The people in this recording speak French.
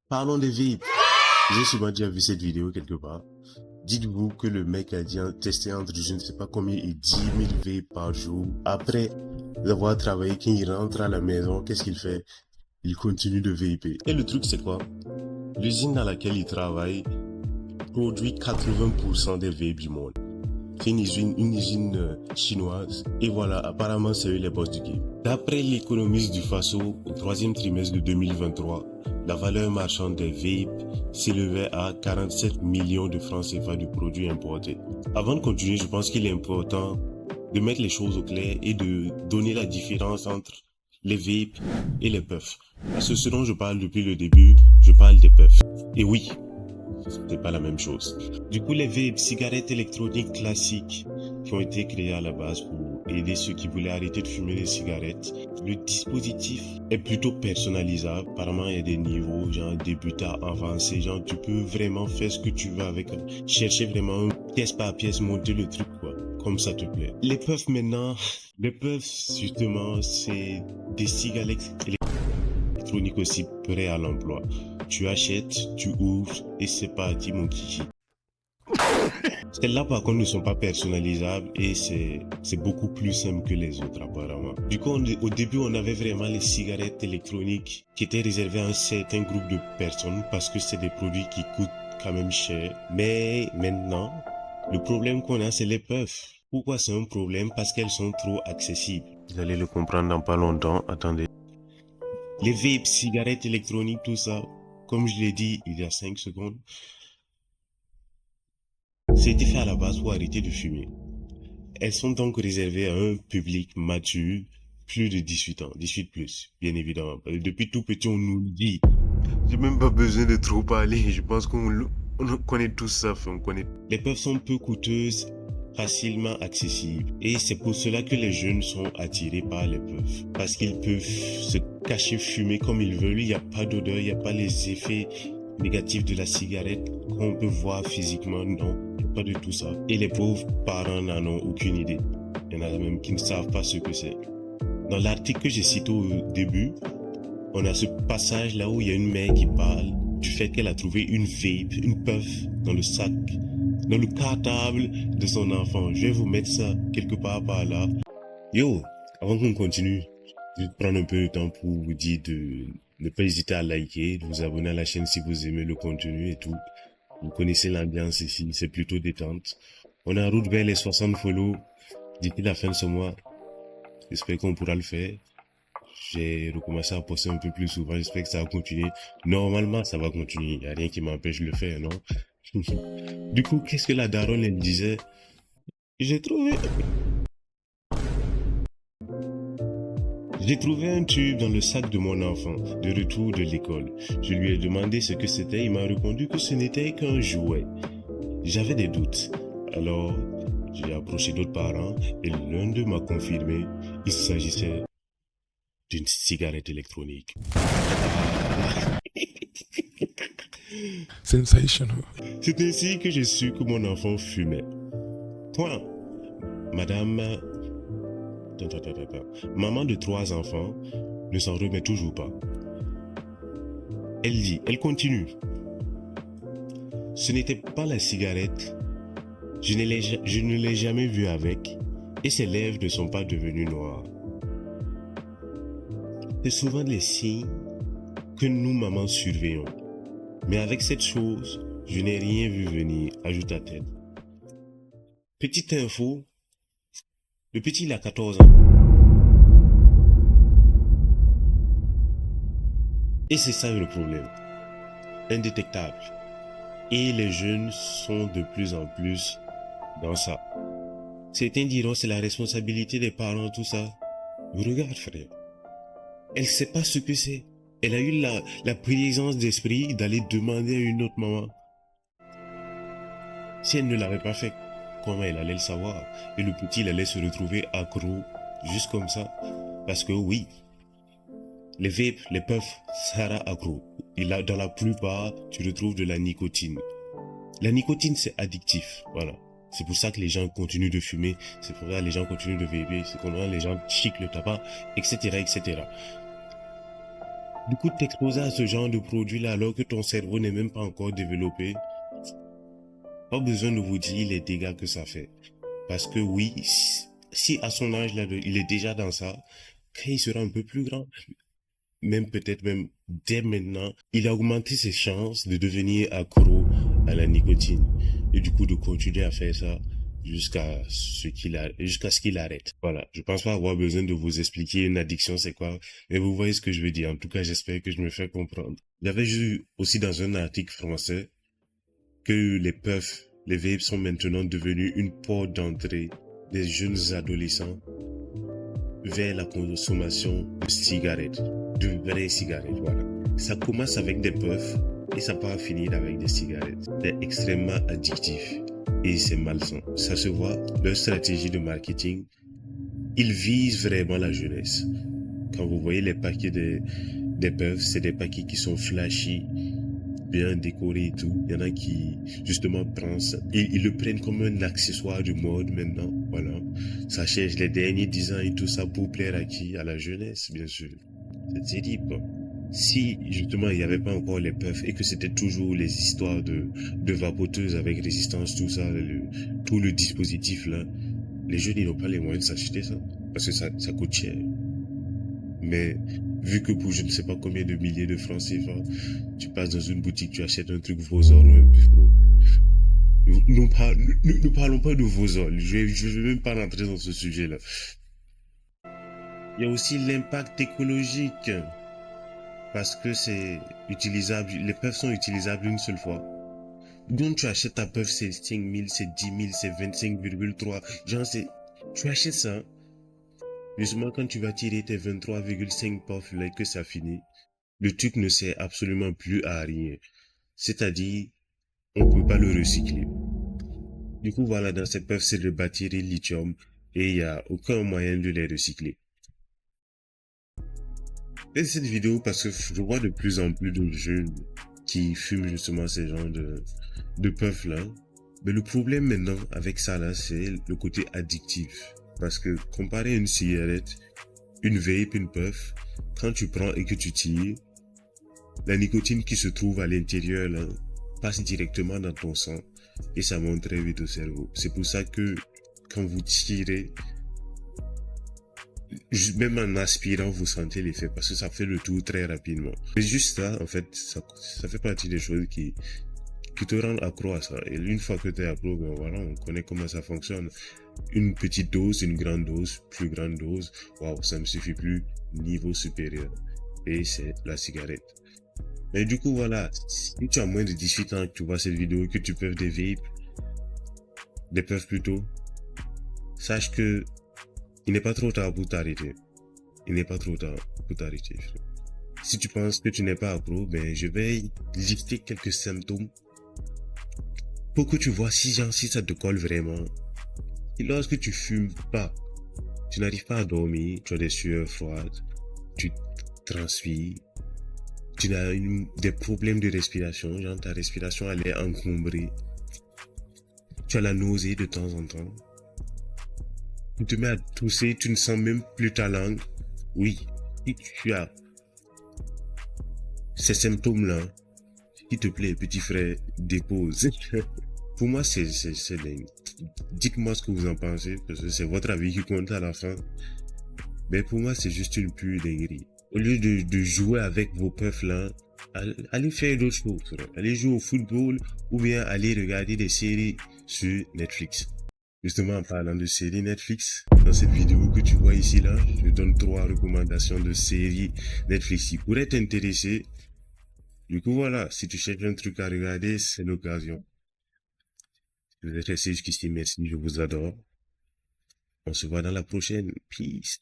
Parlons des vapes. J'ai sûrement déjà vu cette vidéo quelque part. Dites-vous que le mec a dit testé entre je ne sais pas combien et 10 000 vapes par jour. Après avoir travaillé, quand il rentre à la maison, qu'est-ce qu'il fait? Il continue de vaper. Et le truc c'est quoi? L'usine dans laquelle il travaille produit 80% des vapes du monde. C'est une usine chinoise. Et voilà, apparemment c'est eux les boss du game. D'après l'économiste du Faso, au troisième trimestre de 2023, la valeur marchande des vapes s'élevait à 47 millions de francs CFA du produit importé. Avant de continuer, je pense qu'il est important de mettre les choses au clair et de donner la différence entre les vapes et les puffs. Parce que ce dont je parle depuis le début, je parle des puffs. Et oui, c'est pas la même chose. Du coup, les vapes, cigarettes électroniques classiques qui ont été créées à la base pour aider ceux qui voulaient arrêter de fumer les cigarettes. Le dispositif est plutôt personnalisable. Apparemment, il y a des niveaux, genre débutant, avancé, genre tu peux vraiment faire ce que tu veux avec. Chercher vraiment pièce par pièce, monter le truc, quoi. Comme ça te plaît. Les puffs maintenant, les puffs, justement, c'est des cigarettes électroniques aussi prêts à l'emploi. Tu achètes, tu ouvres et c'est parti mon kiki. Celles-là par contre ne sont pas personnalisables et c'est beaucoup plus simple que les autres apparemment. Du coup au début on avait vraiment les cigarettes électroniques qui étaient réservées à un certain groupe de personnes parce que c'est des produits qui coûtent quand même cher. Mais maintenant, le problème qu'on a c'est les puffs. Pourquoi c'est un problème? Parce qu'elles sont trop accessibles. Vous allez le comprendre dans pas longtemps, attendez. Les vapes, cigarettes électroniques, tout ça, comme je l'ai dit il y a 5 secondes, c'était fait à la base pour arrêter de fumer. Elles sont donc réservées à un public mature, plus de 18 ans, 18 plus, bien évidemment. Depuis tout petit, on nous le dit. J'ai même pas besoin de trop parler, je pense qu'on connaît tous ça, on connaît. Les puffs sont peu coûteuses, facilement accessibles. Et c'est pour cela que les jeunes sont attirés par les puffs. Parce qu'ils peuvent se cacher, fumer comme ils veulent, il n'y a pas d'odeur, il n'y a pas les effets négatifs de la cigarette qu'on peut voir physiquement, non, pas de tout ça. Et les pauvres parents n'en ont aucune idée. Il y en a même qui ne savent pas ce que c'est. Dans l'article que j'ai cité au début, on a ce passage là où il y a une mère qui parle du fait qu'elle a trouvé une vape, une puff dans le sac, dans le cartable de son enfant. Je vais vous mettre ça quelque part par là. Yo, avant qu'on continue, je vais prendre un peu de temps pour vous dire de ne pas hésiter à liker, de vous abonner à la chaîne si vous aimez le contenu et tout. Vous connaissez l'ambiance ici, c'est plutôt détente. On est en route vers les 60 follow d'ici la fin de ce mois. J'espère qu'on pourra le faire. J'ai recommencé à poster un peu plus souvent, j'espère que ça va continuer. Normalement, ça va continuer, il n'y a rien qui m'empêche de le faire, non? Du coup, qu'est-ce que la daronne, elle disait? J'ai trouvé un tube dans le sac de mon enfant, de retour de l'école. Je lui ai demandé ce que c'était, il m'a répondu que ce n'était qu'un jouet. J'avais des doutes. Alors, j'ai approché d'autres parents et l'un d'eux m'a confirmé qu'il s'agissait d'une cigarette électronique. Sensational. C'est ainsi que j'ai su que mon enfant fumait. Toi, madame... Maman de 3 enfants ne s'en remet toujours pas. Elle continue. Ce n'était pas la cigarette. Je ne l'ai jamais vue avec et ses lèvres ne sont pas devenues noires. C'est souvent les signes que nous, mamans, surveillons. Mais avec cette chose, je n'ai rien vu venir, ajouta-t-elle. Petite info, le petit il a 14 ans. Et c'est ça le problème. Indétectable. Et les jeunes sont de plus en plus dans ça. Certains diront c'est la responsabilité des parents, tout ça. Mais regarde frère, elle sait pas ce que c'est. Elle a eu la présence d'esprit d'aller demander à une autre maman. Si elle ne l'avait pas fait, comment elle allait le savoir? Et le petit, il allait se retrouver accro, juste comme ça. Parce que oui, les vapes, les puffs, ça rend accro. Et là, dans la plupart, tu retrouves de la nicotine. La nicotine, c'est addictif, voilà. C'est pour ça que les gens continuent de fumer, c'est pour ça que les gens continuent de vaper, c'est pour ça que les gens chiquent le tabac, etc., etc. Du coup, t'exposer à ce genre de produit-là alors que ton cerveau n'est même pas encore développé, pas besoin de vous dire les dégâts que ça fait. Parce que oui, si à son âge là, il est déjà dans ça, quand il sera un peu plus grand, même peut-être même dès maintenant, il a augmenté ses chances de devenir accro à la nicotine. Et du coup, de continuer à faire ça jusqu'à ce qu'il arrête. Voilà. Je pense pas avoir besoin de vous expliquer une addiction c'est quoi, mais vous voyez ce que je veux dire. En tout cas, j'espère que je me fais comprendre. J'avais vu aussi dans un article français que les puffs, les vapes sont maintenant devenus une porte d'entrée des jeunes adolescents vers la consommation de cigarettes, de vraies cigarettes, voilà. Ça commence avec des puffs et ça peut finir avec des cigarettes. C'est extrêmement addictif et c'est malsain. Ça se voit, leur stratégie de marketing, ils visent vraiment la jeunesse. Quand vous voyez les paquets des puffs, c'est des paquets qui sont flashy, bien décorés et tout. Il y en a qui, justement, ils le prennent comme un accessoire de mode maintenant. Voilà. Ça cherche les derniers 10 ans et tout ça pour plaire à qui? À la jeunesse, bien sûr. C'est terrible, quoi. Si, justement, il n'y avait pas encore les puffs et que c'était toujours les histoires de vapoteuses avec résistance, tout ça, tout le dispositif là, les jeunes, ils n'ont pas les moyens de s'acheter ça. Parce que ça coûte cher. Mais vu que pour je ne sais pas combien de milliers de francs CFA, tu passes dans une boutique, tu achètes un truc Vosol ou un puff bro. Nous parlons pas de Vosol. Je vais même pas rentrer dans ce sujet-là. Il y a aussi l'impact écologique. Parce que c'est utilisable, les puffs sont utilisables une seule fois. Donc tu achètes ta puff, c'est 5 000, c'est 10 000, c'est 25,3. Genre tu achètes ça. Justement, quand tu vas tirer tes 23,5 puffs là que ça finit, le truc ne sert absolument plus à rien. C'est-à-dire, on peut pas le recycler. Du coup, voilà, dans cette puff, c'est de batterie lithium et il n'y a aucun moyen de les recycler. Et cette vidéo parce que je vois de plus en plus de jeunes qui fument justement ces genres de puffs là. Mais le problème maintenant avec ça là, c'est le côté addictif. Parce que comparé à une cigarette, une vape, une puff, quand tu prends et que tu tires, la nicotine qui se trouve à l'intérieur là passe directement dans ton sang et ça monte très vite au cerveau. C'est pour ça que quand vous tirez, même en aspirant, vous sentez l'effet parce que ça fait le tour très rapidement. C'est juste ça, en fait, ça fait partie des choses qui te rendent accro à ça. Et une fois que tu es accro, ben voilà, on connaît comment ça fonctionne. Une petite dose, une grande dose, plus grande dose, waouh, ça ne suffit plus, niveau supérieur. Et c'est la cigarette. Mais du coup, voilà, si tu as moins de 18 ans que tu vois cette vidéo, que tu peux des vapes, des puffs plutôt, sache que il n'est pas trop tard pour t'arrêter. Il n'est pas trop tard pour t'arrêter. Si tu penses que tu n'es pas accro, ben je vais lister quelques symptômes pour que tu vois si ça te colle vraiment. Et lorsque tu fumes pas, tu n'arrives pas à dormir, tu as des sueurs froides, tu transpires, tu as des problèmes de respiration, genre ta respiration elle est encombrée, tu as la nausée de temps en temps, tu te mets à tousser, tu ne sens même plus ta langue. Oui, si tu as ces symptômes-là, s'il te plaît, petit frère, dépose. Pour moi, c'est dingue. Dites-moi ce que vous en pensez, parce que c'est votre avis qui compte à la fin. Mais pour moi, c'est juste une pure dinguerie. Au lieu de jouer avec vos puffs là, allez faire d'autres choses. Allez jouer au football ou bien allez regarder des séries sur Netflix. Justement, en parlant de séries Netflix, dans cette vidéo que tu vois ici là, je donne 3 recommandations de séries Netflix qui pourraient t'intéresser. Du coup, voilà, si tu cherches un truc à regarder, c'est l'occasion. Je vais rester jusqu'ici, merci, je vous adore. On se voit dans la prochaine. Peace.